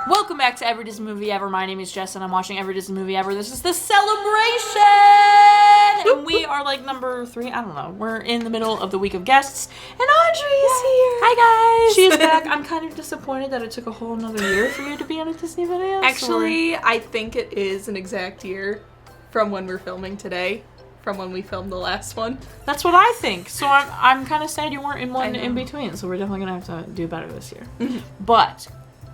Welcome back to Every Disney Movie Ever. My name is Jess, and I'm watching Every Disney Movie Ever. This is the celebration! And we are like number 3. I don't know. We're in the middle of the week of guests, and Audrey is here. Hi, guys. She is back. I'm kind of disappointed that it took a whole nother year for you to be on a Disney video. Actually, I think it is an exact year from when we're filming today, from when we filmed the last one. That's what I think. So I'm kind of sad you weren't in one in between, so we're definitely going to have to do better this year. But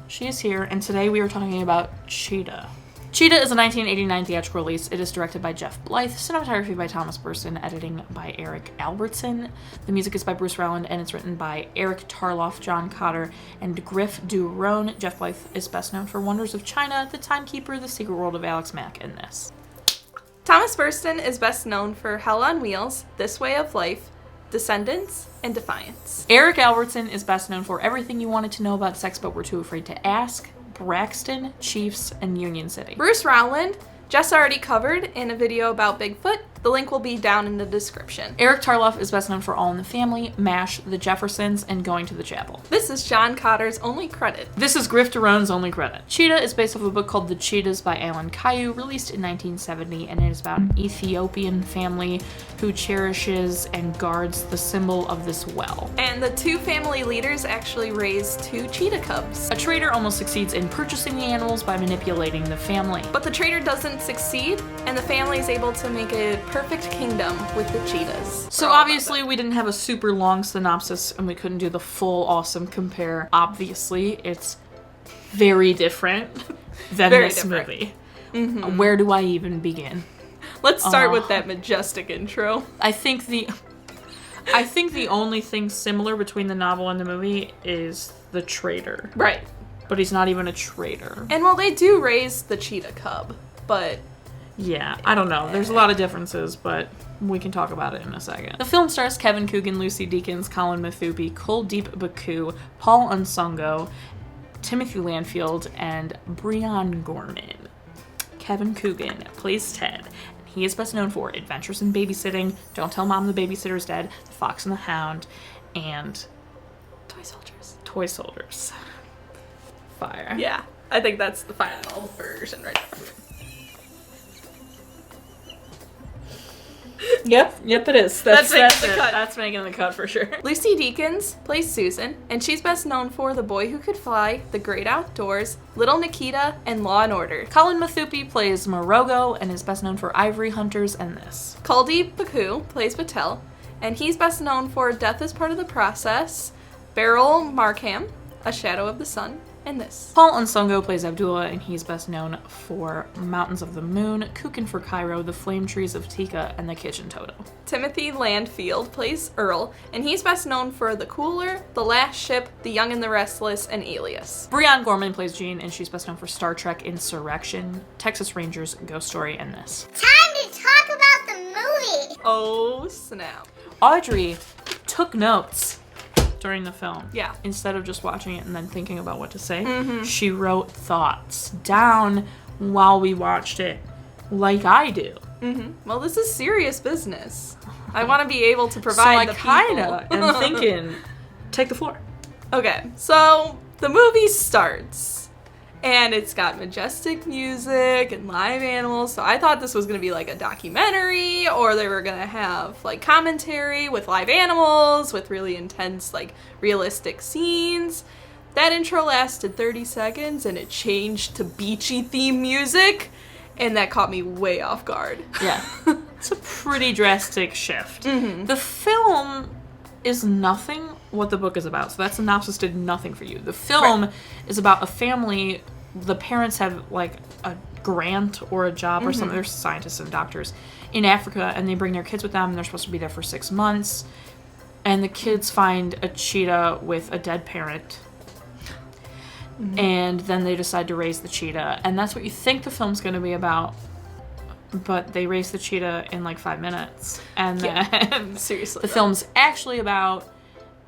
she is here, and today we are talking about Cheetah. Cheetah is a 1989 theatrical release. It is directed by Jeff Blyth, cinematography by Thomas Burstyn, editing by Erik Albertson. The music is by Rhone, and it's written by Erik, Tarloff, John Cotter, and Griff Rhone. Jeff Blyth is best known for Wonders of China, The Timekeeper, The Secret World of Alex Mack, and this. Thomas Burstyn is best known for Hell on Wheels, This Way of Life, Descendants, and Defiance. Erik Albertson is best known for Everything You Wanted to Know About Sex But Were Too Afraid to Ask, Braxton, Chiefs, and Union City. Rhone, Jess already covered in a video about Bigfoot. The link will be down in the description. Erik Tarloff is best known for All in the Family, MASH, The Jeffersons, and Going to the Chapel. This is John Cotter's only credit. This is Griff Rhone's only credit. Cheetah is based off a book called The Cheetahs by Alan Caillou, released in 1970, and it is about an Ethiopian family who cherishes and guards the symbol of this well. And the two family leaders actually raise 2 cheetah cubs. A trader almost succeeds in purchasing the animals by manipulating the family. But the trader doesn't succeed, and the family is able to make a perfect kingdom with the cheetahs. So obviously we didn't have a super long synopsis and we couldn't do the full awesome compare. Obviously, it's very different than this movie. Mm-hmm. Where do I even begin? Let's start with that majestic intro. I think the only thing similar between the novel and the movie is the trader. Right. But he's not even a trader. And well, they do raise the cheetah cub, but yeah, I don't know. There's a lot of differences, but we can talk about it in a second. The film stars Kevin Coogan, Lucy Deakins, Colin Mothupi, Kuldeep Bhakoo, Paul Onsongo, Timothy Landfield, and Breon Gorman. Kevin Coogan plays Ted, and he is best known for Adventures in Babysitting, Don't Tell Mom the Babysitter's Dead, The Fox and the Hound, and Toy Soldiers. Toy Soldiers. Fire. Yeah, I think that's the final version right there. Yep, it is. That's making the cut. That's making the cut for sure. Lucy Deakins plays Susan, and she's best known for The Boy Who Could Fly, The Great Outdoors, Little Nikita, and Law & Order. Colin Mothupi plays Morogo, and is best known for Ivory Hunters and this. Kuldeep Bhakoo plays Patel, and he's best known for Death is Part of the Process, Beryl Markham, A Shadow of the Sun, and this. Paul Onsongo plays Abdullah, and he's best known for Mountains of the Moon, Coogan for Cairo, The Flame Trees of Tika, and The Kitchen Toto. Timothy Landfield plays Earl, and he's best known for The Cooler, The Last Ship, The Young and the Restless, and Alias. Breon Gorman plays Jean, and she's best known for Star Trek Insurrection, Texas Rangers, Ghost Story, and this. Time to talk about the movie! Oh, snap. Audrey took notes during the film. Yeah. Instead of just watching it and then thinking about what to say, she wrote thoughts down while we watched it, like I do. Well, this is serious business. I want to be able to provide the people. So I kinda am thinking, take the floor. Okay, so the movie starts, and it's got majestic music and live animals, so I thought this was going to be like a documentary, or they were going to have like commentary with live animals, with really intense, like, realistic scenes. That intro lasted 30 seconds, and it changed to beachy theme music, and that caught me way off guard. Yeah. It's a pretty drastic shift. The film is nothing what the book is about, so that synopsis did nothing for you. The film is about a family. The parents have like a grant or a job or something. They're scientists and doctors in Africa, and they bring their kids with them, and they're supposed to be there for 6 months. And the kids find a cheetah with a dead parent. And then they decide to raise the cheetah, and that's what you think the film's going to be about. But they raise the cheetah in like 5 minutes, and then Seriously, the film's actually about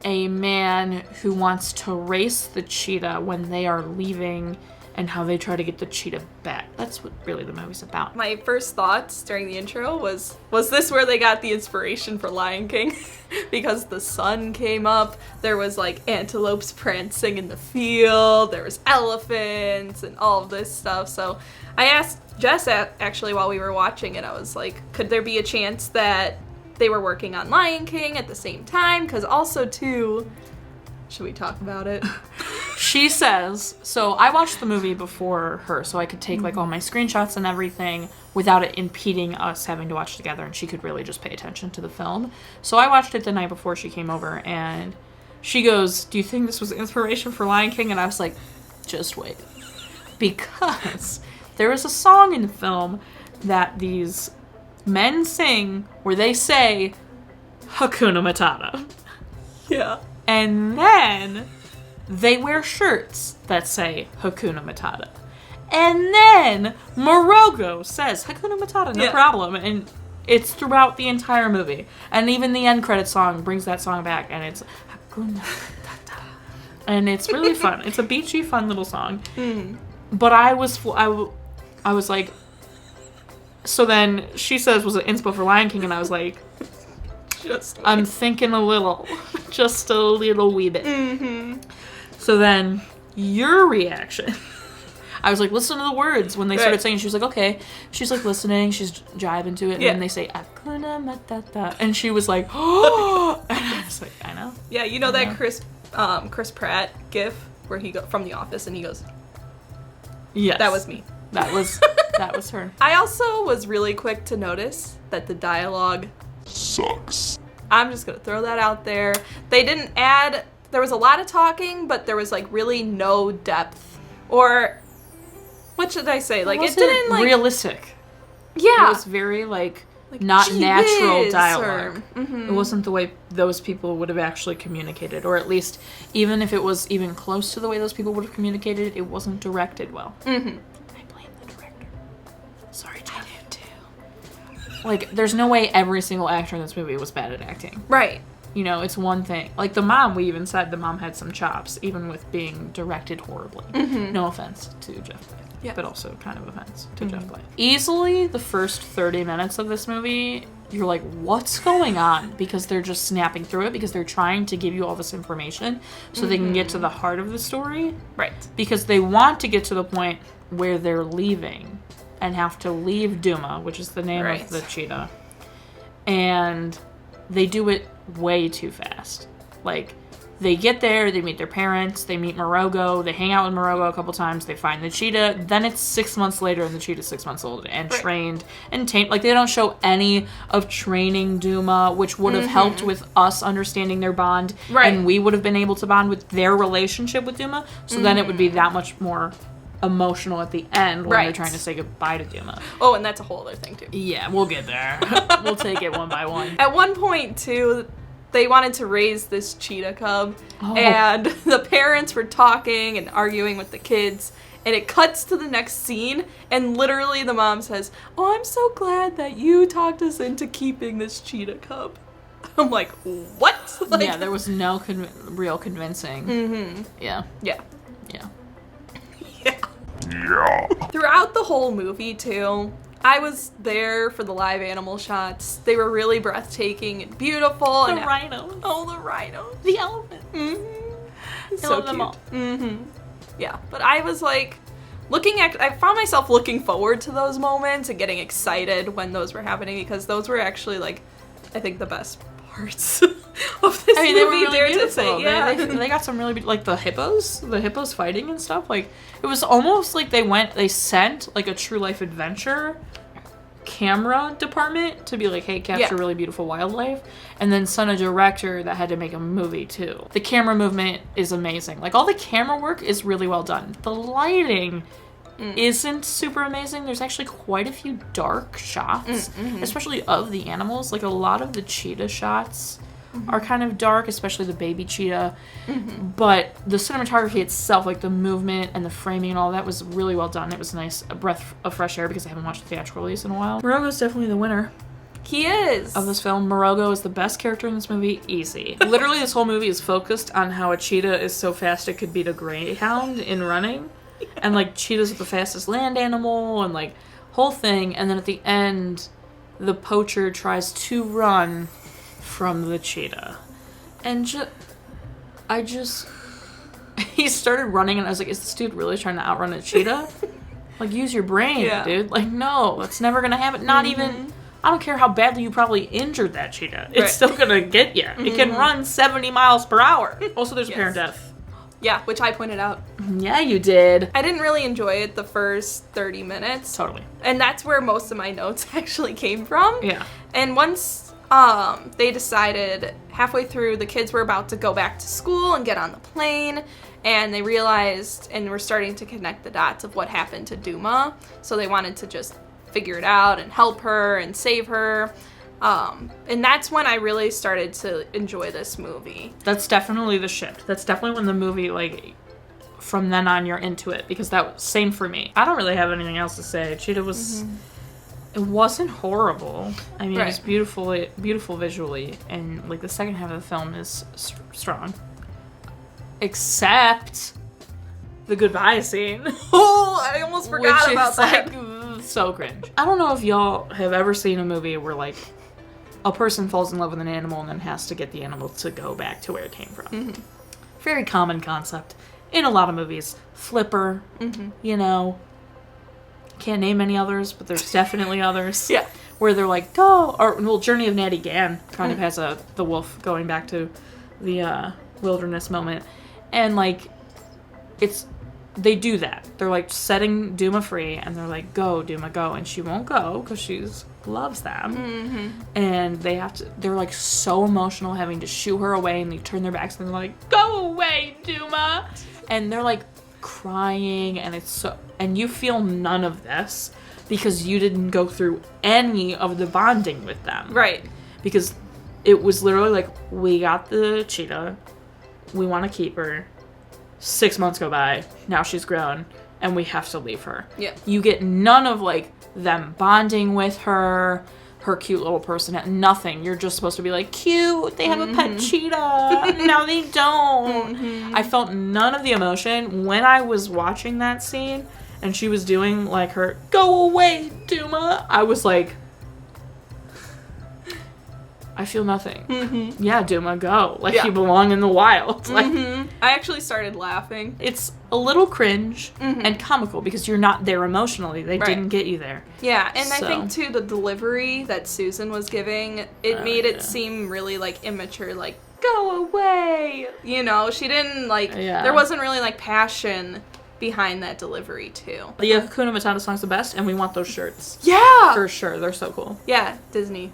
a man who wants to race the cheetah when they are leaving and how they try to get the cheetah back. That's what really the movie's about. My first thoughts during the intro was this where they got the inspiration for Lion King? Because the sun came up, there was like antelopes prancing in the field, there was elephants and all of this stuff. So I asked Jess actually while we were watching it, I was like, could there be a chance that they were working on Lion King at the same time? Because also too, should we talk about it? She says, so I watched the movie before her, so I could take like all my screenshots and everything without it impeding us having to watch together, and she could really just pay attention to the film. So I watched it the night before she came over, and she goes, do you think this was inspiration for Lion King? And I was like, just wait. Because there is a song in the film that these men sing where they say, Hakuna Matata. Yeah. And then they wear shirts that say Hakuna Matata. And then Morogo says Hakuna Matata, no problem. And it's throughout the entire movie. And even the end credit song brings that song back, and it's Hakuna Matata. And it's really fun. It's a beachy, fun little song. But I was like, so then she says, was it inspo for Lion King? And I was like, I'm thinking a little. Just a little wee bit. So then, your reaction. I was like, listen to the words. When they started saying, she was like, okay. She's like listening, she's jiving to it, and then they say, Hakuna Matata. And she was like, oh! And I was like, I know. Yeah, you know that Chris Pratt gif where he from The Office and he goes, yes. That was me. That was her. I also was really quick to notice that the dialogue sucks. I'm just gonna throw that out there. They didn't add, there was a lot of talking, but there was like really no depth. Or, what should I say? Like, it didn't like... realistic. Yeah. It was very like not natural dialogue. Or, It wasn't the way those people would have actually communicated. Or at least, even if it was even close to the way those people would have communicated, it wasn't directed well. I blame the director. Sorry, I do too. Like, there's no way every single actor in this movie was bad at acting. Right. You know, it's one thing. Like, the mom, we even said the mom had some chops, even with being directed horribly. No offense to Jeff Blyth, but also kind of offense to Jeff Blyth. Easily, the first 30 minutes of this movie, you're like, what's going on? Because they're just snapping through it, because they're trying to give you all this information so they can get to the heart of the story. Right. Because they want to get to the point where they're leaving and have to leave Duma, which is the name of the cheetah. And they do it way too fast. Like, they get there, they meet their parents, they meet Morogo, they hang out with Morogo a couple times, they find the cheetah, then it's 6 months later and the cheetah's 6 months old and trained and tamed. Like, they don't show any of training Duma, which would have helped with us understanding their bond, and we would have been able to bond with their relationship with Duma, so then it would be that much more emotional at the end when they're trying to say goodbye to Duma. Oh, and that's a whole other thing too. Yeah, we'll get there. We'll take it one by one. At one point too, they wanted to raise this cheetah cub, and the parents were talking and arguing with the kids, and it cuts to the next scene, and literally the mom says, "Oh, I'm so glad that you talked us into keeping this cheetah cub." I'm like, what? Like, yeah, there was no real convincing. Yeah. Throughout the whole movie, too, I was there for the live animal shots. They were really breathtaking and beautiful. The rhinos. Oh, the rhinos. The elephant. So love cute. them all. Yeah, but I was like, I found myself looking forward to those moments and getting excited when those were happening, because those were actually, like, I think the best parts of this movie. They were really beautiful. To say, yeah. They got some really like the hippos fighting and stuff. Like, it was almost like they sent like a true life adventure camera department to be like, hey, capture really beautiful wildlife, and then sent a director that had to make a movie too. The camera movement is amazing. Like, all the camera work is really well done. The lighting isn't super amazing. There's actually quite a few dark shots, especially of the animals. Like, a lot of the cheetah shots are kind of dark, especially the baby cheetah. But the cinematography itself, like the movement and the framing and all that, was really well done. It was a breath of fresh air, because I haven't watched the theatrical release in a while. Morogo's definitely the winner. He is. Of this film, Morogo is the best character in this movie, easy. Literally, this whole movie is focused on how a cheetah is so fast it could beat a greyhound in running. And, like, cheetahs are the fastest land animal, and, like, whole thing. And then at the end, the poacher tries to run from the cheetah. And he started running, and I was like, is this dude really trying to outrun a cheetah? Like, use your brain, dude. Like, no, that's never gonna happen. Not even, I don't care how badly you probably injured that cheetah. It's still gonna get you. It can run 70 miles per hour. Also, there's apparent death. Yeah, which I pointed out. Yeah, you did. I didn't really enjoy it the first 30 minutes. Totally. And that's where most of my notes actually came from. Yeah. And once they decided, halfway through, the kids were about to go back to school and get on the plane, and they realized and were starting to connect the dots of what happened to Duma. So they wanted to just figure it out and help her and save her. And that's when I really started to enjoy this movie. That's definitely the shift. That's definitely when the movie, like, from then on you're into it, because that was same for me. I don't really have anything else to say. Cheetah was, it wasn't horrible. I mean, it was beautiful visually, and, like, the second half of the film is strong. Except the goodbye scene. Oh, I almost forgot about that. Like, so cringe. I don't know if y'all have ever seen a movie where, like, a person falls in love with an animal and then has to get the animal to go back to where it came from. Very common concept in a lot of movies. Flipper, you know. Can't name any others, but there's definitely others. Yeah. Where they're like, go! Or, well, Journey of Natty Gann kind of has the wolf going back to the wilderness moment. And, like, they do that. They're, like, setting Duma free, and they're like, go, Duma, go. And she won't go, because she loves them. And they're, like, so emotional having to shoo her away, and they turn their backs, and they're like, go away, Duma! And they're, like, crying, and and you feel none of this, because you didn't go through any of the bonding with them. Right. Because it was literally like, we got the cheetah, we want to keep her, 6 months go by, now she's grown, and we have to leave her. Yeah. You get none of, like, them bonding with her cute little person, nothing. You're just supposed to be like, cute, they have a pet cheetah, now they don't. I felt none of the emotion when I was watching that scene, and she was doing, like, her, go away, Duma. I was like, I feel nothing. Yeah, Duma, go. Like, you belong in the wild. Like, I actually started laughing. It's a little cringe and comical because you're not there emotionally. They didn't get you there. Yeah, and I think, too, the delivery that Susan was giving, it made it seem really, like, immature, like, go away. You know, she didn't, like, there wasn't really, like, passion behind that delivery, too. The Hakuna Matata song's the best, and we want those shirts. Yeah! For sure. They're so cool. Yeah, Disney.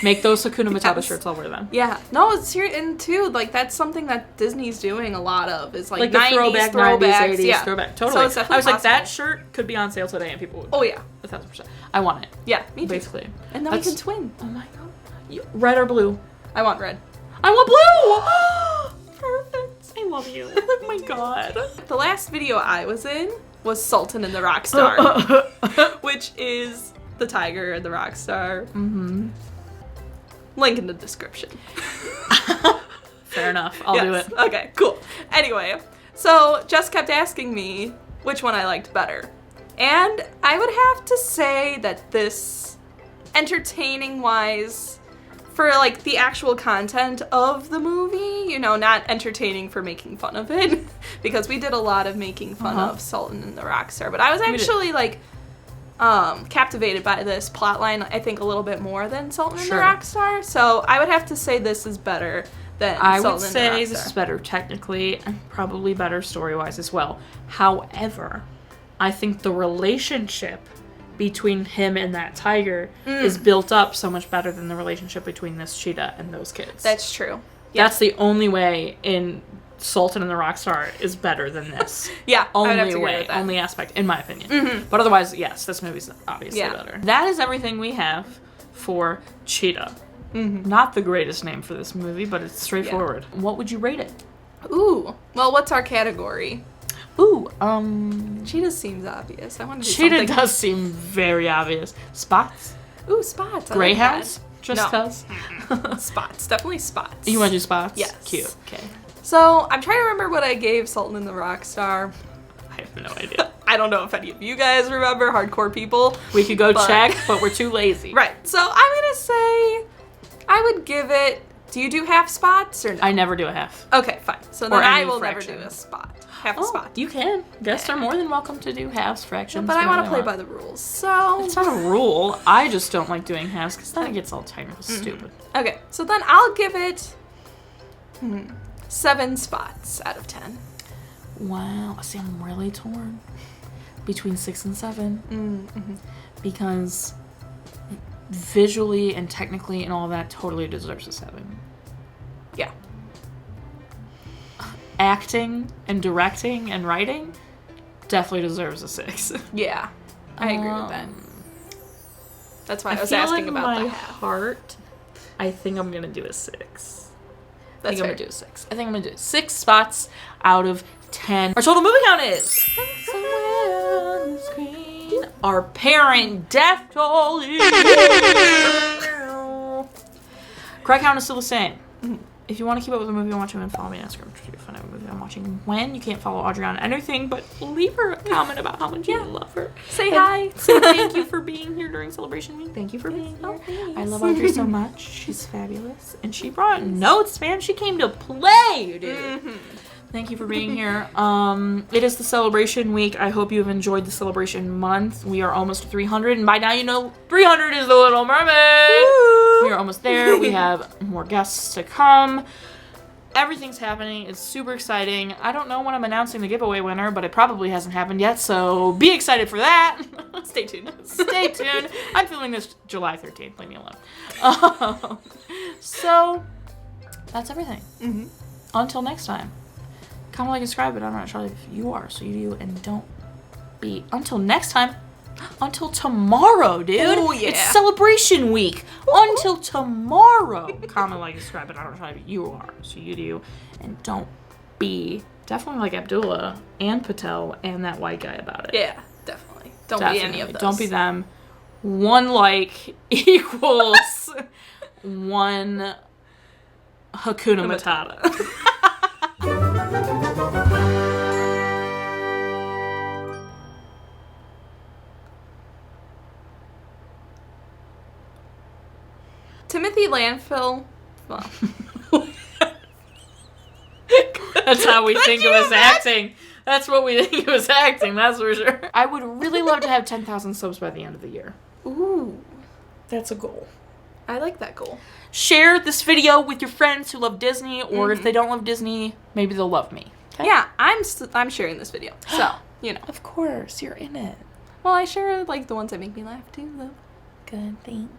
Make those Hakuna Matata shirts, I'll wear them. Yeah. No, it's here, and too, like, that's something that Disney's doing a lot of, is, like 90s, throwbacks, 80s, throwback. Totally. So I was like, that shirt could be on sale today, and people would. Oh, yeah. 1,000%. I want it. Yeah, me too. Basically. And then we can twin. Oh my god. Red or blue? I want red. I want blue! Perfect. I love you. Oh my god. The last video I was in was Sultan and the Rockstar, which is the tiger and the rockstar. Link in the description. Fair enough. I'll do it. Okay, cool. Anyway, so Jess kept asking me which one I liked better. And I would have to say that this, entertaining-wise, for, like, the actual content of the movie, you know, not entertaining for making fun of it, because we did a lot of making fun of Sultan and the Rockstar, but I was actually, like, captivated by this plotline, I think, a little bit more than Sultan and the Rockstar, so I would have to say this is better than Sultan and the Rockstar. I would say this is better technically, and probably better story-wise as well. However, I think the relationship between him and that tiger is built up so much better than the relationship between this cheetah and those kids. That's true. That's the only way in Sultan and the Rockstar is better than this. Only way, only aspect, in my opinion. But otherwise, yes, this movie's obviously better. That is everything we have for Cheetah. Not the greatest name for this movie, but it's straightforward. What would you rate it? Ooh, well, what's our category? Ooh, Cheetah seems obvious. I want to do Cheetah something. does seem very obvious. Spots? Ooh, spots. I like Greyhounds? that. Just No. cuz? Spots. Definitely spots. You want to do spots? Yes. Cute. Okay. So, I'm trying to remember what I gave Sultan and the Rockstar. I have no idea. I don't know if any of you guys remember, hardcore people. We could go check, but we're too lazy. Right. So, I'm going to say I would give it... Do you do half spots or no? I never do a half. Okay, fine. So then Or I any will fraction. never do a spot. Half a Oh, spot. you can. Guests are more than welcome to do halves, fractions. But I want to whatever play they by the rules. So It's not a rule. I just don't like doing halves because then it gets all tiny and stupid. okay. So then I'll give it 7 spots out of 10. Wow. See, I'm really torn between 6 and 7 because visually and technically and all that totally deserves a 7. Yeah. Acting and directing and writing definitely deserves a 6. Yeah. I agree with that. That's why I was feel asking in about my the half. heart. I think I'm gonna do a 6. I That's think I'm fair. gonna do a 6. I think I'm gonna do 6 spots out of 10. Our total movie count is somewhere on the screen. Our parent death toll is correct count is still the same. If you want to keep up with the movie I'm watching, then follow me on Instagram to find out what movie I'm watching when. You can't follow Audrey on anything, but leave her a comment about how much you love her. Say And hi. Say thank you for being here during Celebration Week. Thank you for being here. thanks. I love Audrey so much. She's fabulous. And she brought notes, man. She came to play, dude. Thank you for being here. It is the Celebration Week. I hope you have enjoyed the Celebration month. We are almost to 300, and by now you know 300 is the Little Mermaid. We are almost there. We have more guests to come. Everything's happening. It's super exciting. I don't know when I'm announcing the giveaway winner, but it probably hasn't happened yet, so be excited for that. Stay tuned. Stay tuned. I'm filming this July 13th. Leave me alone. So, that's everything. Until next time. Comment, like, and subscribe, but I'm not sure if you are, so you do, and don't be. Until next time. Until tomorrow, dude. Oh, yeah. It's Celebration Week. Until tomorrow. Comment, like, and subscribe, but I'm not sure if you are, so you do, and don't be. Definitely like Abdullah and Patel and that white guy about it. Yeah, definitely. Don't be any of those. Don't be them. 1 like equals 1 Hakuna Matata. Timothy Landfill. Well, That's how we think of us acting. That's what we think of us acting, that's for sure. I would really love to have 10,000 subs by the end of the year. ooh, That's a goal. I like that goal. Share this video with your friends who love Disney, or if they don't love Disney, maybe they'll love me. Okay? Yeah, I'm sharing this video, so you know. Of course, you're in it. Well, I share like the ones that make me laugh too, though. Good, thanks.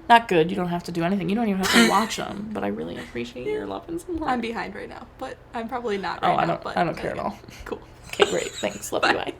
Not good, you don't have to do anything. You don't even have to watch them, but I really appreciate your love and support. I'm behind right now, but I'm probably not right now. I don't care at all. Cool. Okay, great. Thanks. Love you. Bye.